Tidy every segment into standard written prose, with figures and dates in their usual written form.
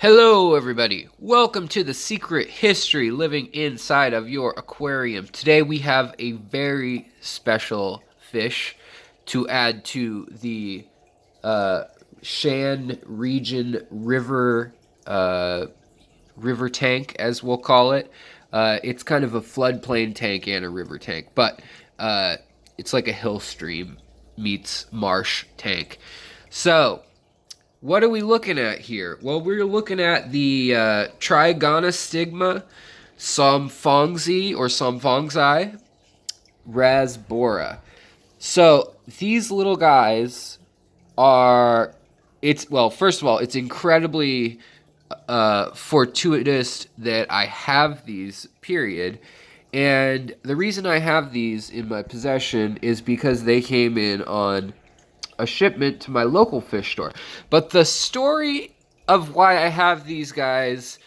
Hello everybody, welcome to the secret history living inside of your aquarium. Today we have a very special fish to add to the Shan region river tank, as we'll call it. It's kind of a floodplain tank and a river tank, but it's like a hill stream meets marsh tank. So what are we looking at here? Well, we're looking at the Trigonostigma, Somphongsi or Somphongsi, Rasbora. So these little guys are, first of all, it's incredibly fortuitous that I have these, period. And the reason I have these in my possession is because they came in on a shipment to my local fish store. But the story of why I have these guys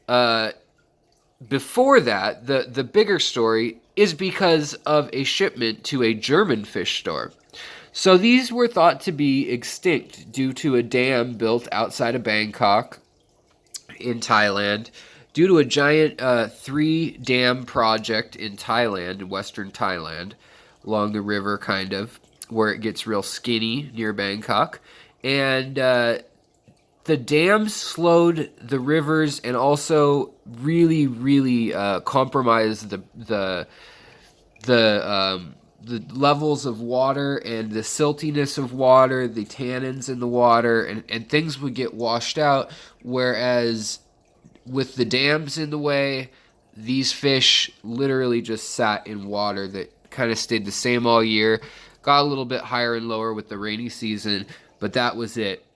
before that, the bigger story, is because of a shipment to a German fish store. So these were thought to be extinct due to a dam built outside of Bangkok in Thailand, due to a giant 3-dam project in Thailand, in western Thailand, along the river kind of, where it gets real skinny near Bangkok. And the dams slowed the rivers and also really compromised the levels of water and the siltiness of water, the tannins in the water, and things would get washed out. Whereas with the dams in the way, these fish literally just sat in water that kind of stayed the same all year. Got a little bit higher and lower with the rainy season, but that was it.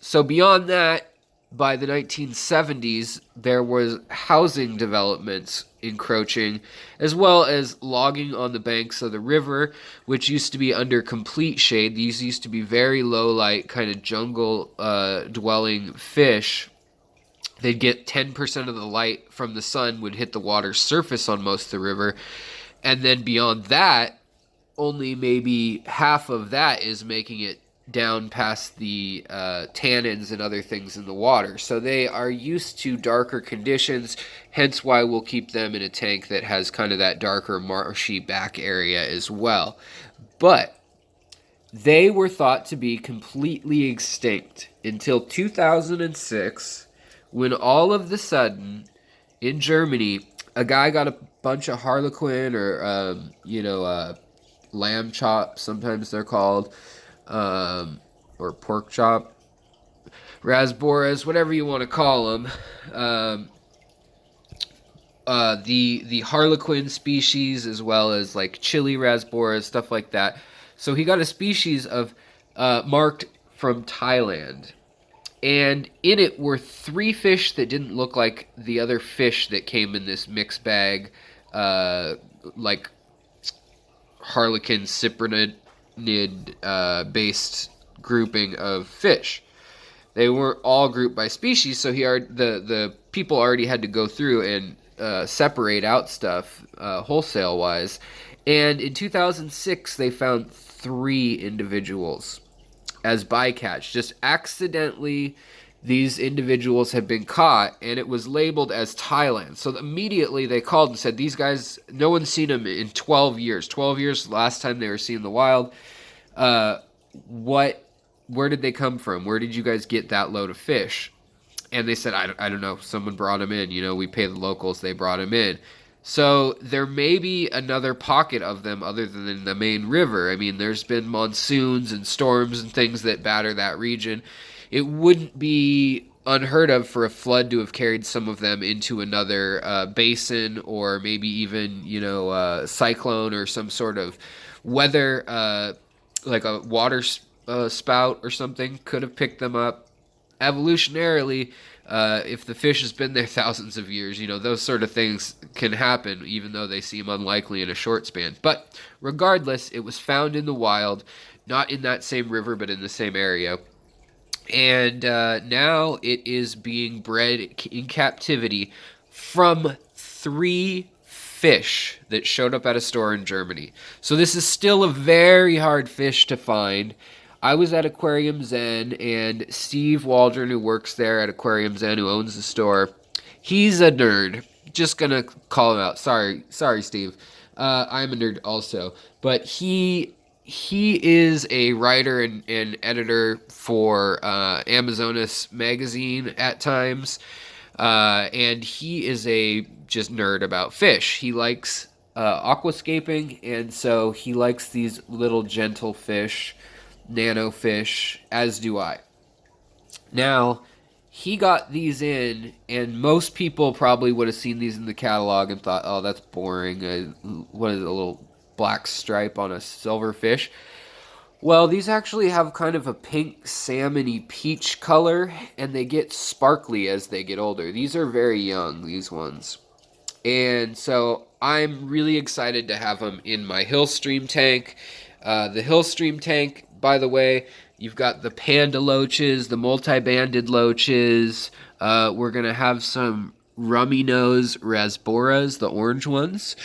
So beyond that, by the 1970s, there was housing developments encroaching, as well as logging on the banks of the river, which used to be under complete shade. These used to be very low light, kind of jungle dwelling fish. They'd get 10% of the light from the sun would hit the water's surface on most of the river. And then beyond that, only maybe half of that is making it down past the tannins and other things in the water. So they are used to darker conditions, hence why we'll keep them in a tank that has kind of that darker marshy back area as well. But they were thought to be completely extinct until 2006, when all of the sudden in Germany, a guy got a bunch of harlequin or lambchomp, sometimes they're called, or pork chop, Rasboras, whatever you want to call them. The harlequin species, as well as like chili Rasboras, stuff like that. So he got a species of marked from Thailand, and in it were 3 fish that didn't look like the other fish that came in this mixed bag, like harlequin cyprind based grouping of fish. They weren't all grouped by species, so the people already had to go through and separate out stuff wholesale wise. And in 2006, they found 3 individuals as bycatch. Just accidentally, these individuals had been caught, and it was labeled as Thailand. So immediately they called and said, these guys, no one's seen them in 12 years. 12 years, last time they were seen in the wild. Where did they come from? Where did you guys get that load of fish? And they said, I don't know. Someone brought them in. We pay the locals. They brought them in. So there may be another pocket of them other than the main river. I mean, there's been monsoons and storms and things that batter that region. It wouldn't be unheard of for a flood to have carried some of them into another basin, or maybe even, cyclone or some sort of weather, like a water spout or something could have picked them up. Evolutionarily, if the fish has been there thousands of years, those sort of things can happen, even though they seem unlikely in a short span. But regardless, it was found in the wild, not in that same river, but in the same area. And now it is being bred in captivity from 3 fish that showed up at a store in Germany. So this is still a very hard fish to find. I was at Aquarium Zen, and Steve Waldron, who works there at Aquarium Zen, who owns the store, he's a nerd. Just gonna call him out. Sorry, Steve. I'm a nerd also, but he is a writer and editor for Amazonas magazine at times, and he is a just nerd about fish. He likes aquascaping, and so he likes these little gentle fish, nano fish, as do I. Now, he got these in, and most people probably would have seen these in the catalog and thought, oh, that's boring. What is it, a little black stripe on a silver fish? Well, these actually have kind of a pink salmony peach color, and they get sparkly as they get older. These are very young, these ones. And so I'm really excited to have them in my Hillstream tank. The Hillstream tank, by the way, you've got the panda loaches, the multi-banded loaches. We're going to have some rummy nose Rasboras, the orange ones.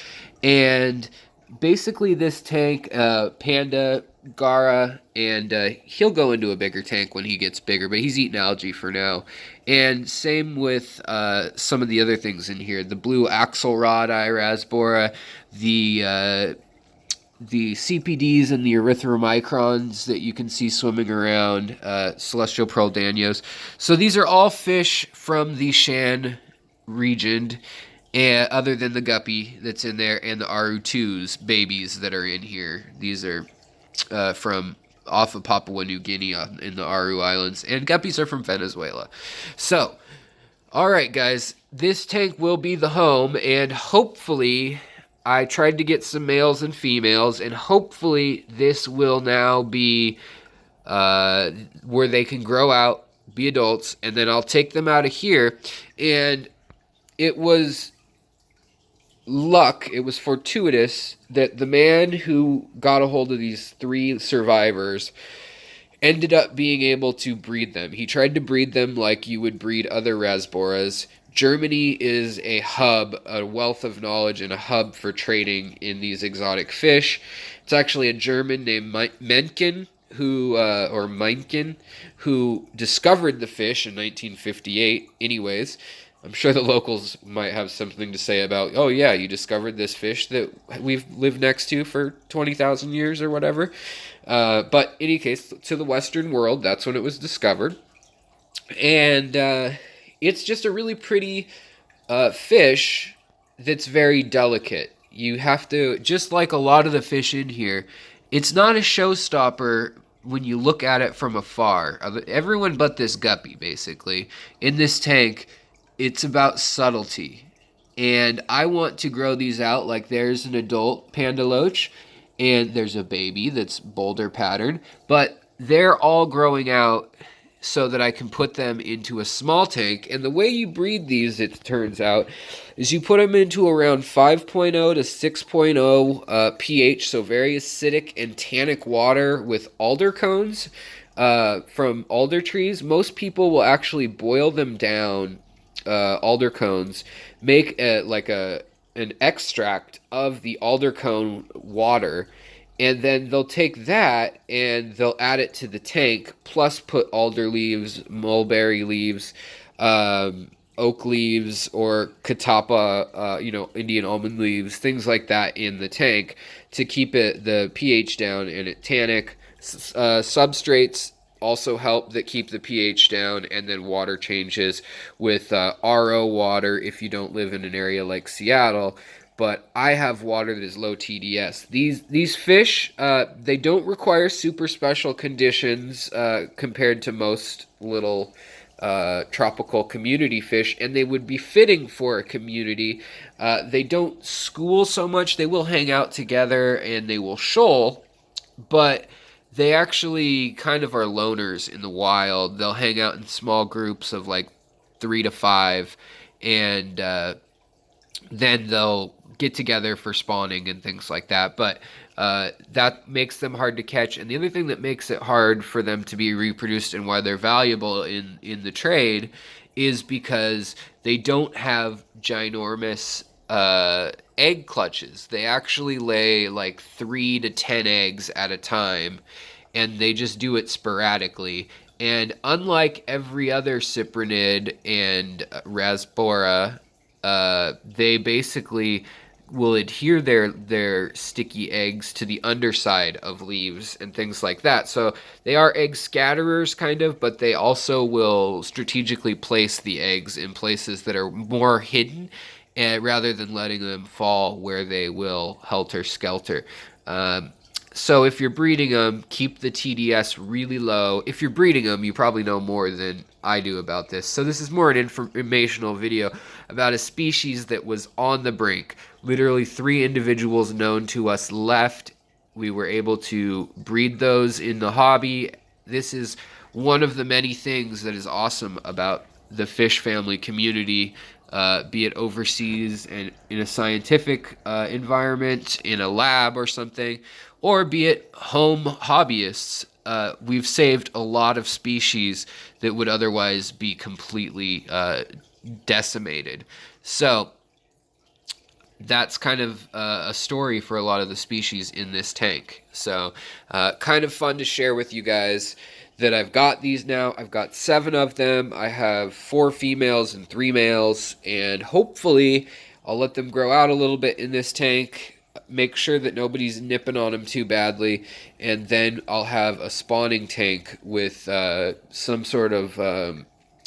And basically this tank, Panda, Gara, and he'll go into a bigger tank when he gets bigger, but he's eating algae for now. And same with some of the other things in here. The blue axelrod eye Rasbora, the CPDs and the erythromicrons that you can see swimming around, celestial pearl danios. So these are all fish from the Shan region, and other than the guppy that's in there and the Aru2s babies that are in here. These are from off of Papua New Guinea in the Aru Islands, and guppies are from Venezuela. So, all right, guys, this tank will be the home, and hopefully I tried to get some males and females, and hopefully this will now be where they can grow out, be adults, and then I'll take them out of here. And it was luck, it was fortuitous that the man who got a hold of these 3 survivors ended up being able to breed them. He tried to breed them like you would breed other Rasboras. Germany is a hub, a wealth of knowledge, and a hub for trading in these exotic fish. It's actually a German named Mencken, Meinken, who discovered the fish in 1958. Anyways, I'm sure the locals might have something to say about, oh yeah, you discovered this fish that we've lived next to for 20,000 years or whatever. But in any case, to the Western world, that's when it was discovered. And it's just a really pretty fish that's very delicate. You have to, just like a lot of the fish in here, it's not a showstopper when you look at it from afar. Everyone but this guppy, basically, in this tank, it's about subtlety. And I want to grow these out like there's an adult panda loach and there's a baby that's boulder pattern, but they're all growing out so that I can put them into a small tank. And the way you breed these, it turns out, is you put them into around 5.0 to 6.0 pH, so very acidic and tannic water with alder cones from alder trees. Most people will actually boil them down, alder cones, make an extract of the alder cone water, and then they'll take that and they'll add it to the tank, plus put alder leaves, mulberry leaves, oak leaves, or katapa, Indian almond leaves, things like that in the tank to keep the pH down and it tannic. Substrates also help that keep the pH down, and then water changes with RO water if you don't live in an area like Seattle. But I have water that is low TDS. These fish, they don't require super special conditions compared to most little tropical community fish, and they would be fitting for a community. They don't school so much. They will hang out together and they will shoal, but they actually kind of are loners in the wild. They'll hang out in small groups of like 3 to 5, and then they'll get together for spawning and things like that. But that makes them hard to catch. And the other thing that makes it hard for them to be reproduced and why they're valuable in the trade is because they don't have ginormous egg clutches. They actually lay like 3 to 10 eggs at a time. and they just do it sporadically. And unlike every other cyprinid and Rasbora, they basically will adhere their sticky eggs to the underside of leaves and things like that. So they are egg scatterers kind of, but they also will strategically place the eggs in places that are more hidden, and rather than letting them fall where they will helter skelter. So if you're breeding them, keep the TDS really low. If you're breeding them, you probably know more than I do about this. So this is more an informational video about a species that was on the brink. Literally 3 individuals known to us left. We were able to breed those in the hobby. This is one of the many things that is awesome about the fish family community, be it overseas and in a scientific environment, in a lab or something, or be it home hobbyists. We've saved a lot of species that would otherwise be completely decimated. So that's kind of a story for a lot of the species in this tank. So kind of fun to share with you guys that I've got these now. I've got 7 of them. I have 4 females and 3 males, and hopefully I'll let them grow out a little bit in this tank, make sure that nobody's nipping on them too badly, and then I'll have a spawning tank with some sort of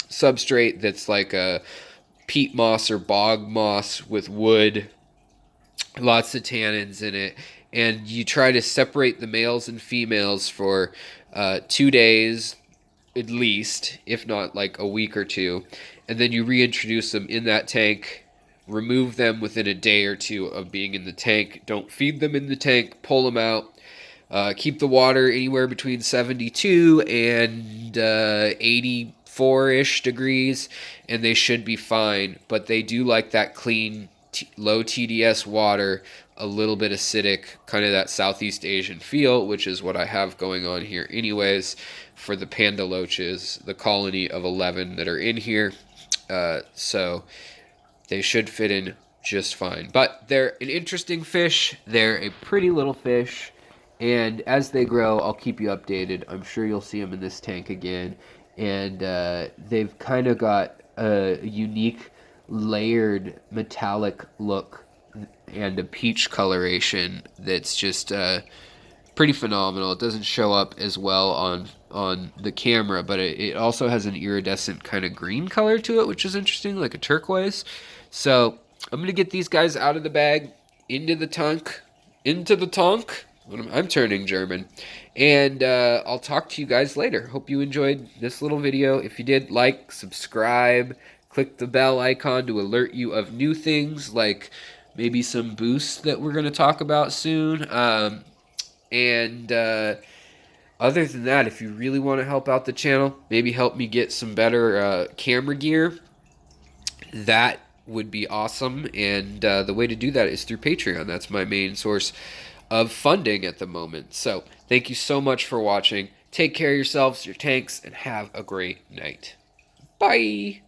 substrate that's like a peat moss or bog moss with wood, lots of tannins in it, and you try to separate the males and females for 2 days at least, if not like a week or 2, and then you reintroduce them in that tank. Remove them within a day or 2 of being in the tank. Don't feed them in the tank. Pull them out. Keep the water anywhere between 72 and 84-ish degrees, and they should be fine. But they do like that clean, low TDS water, a little bit acidic, kind of that Southeast Asian feel, which is what I have going on here anyways for the panda loaches, the colony of 11 that are in here. So they should fit in just fine. But they're an interesting fish. They're a pretty little fish. And as they grow, I'll keep you updated. I'm sure you'll see them in this tank again. And they've kind of got a unique layered metallic look and a peach coloration that's just pretty phenomenal. It doesn't show up as well on the camera, but it also has an iridescent kind of green color to it, which is interesting, like a turquoise. So I'm going to get these guys out of the bag, into the tank. I'm turning German. And I'll talk to you guys later. Hope you enjoyed this little video. If you did, like, subscribe, click the bell icon to alert you of new things, like maybe some boosts that we're going to talk about soon. And other than that, if you really want to help out the channel, maybe help me get some better camera gear, that would be awesome. And the way to do that is through Patreon. That's my main source of funding at the moment. So thank you so much for watching. Take care of yourselves, your tanks, and have a great night. Bye!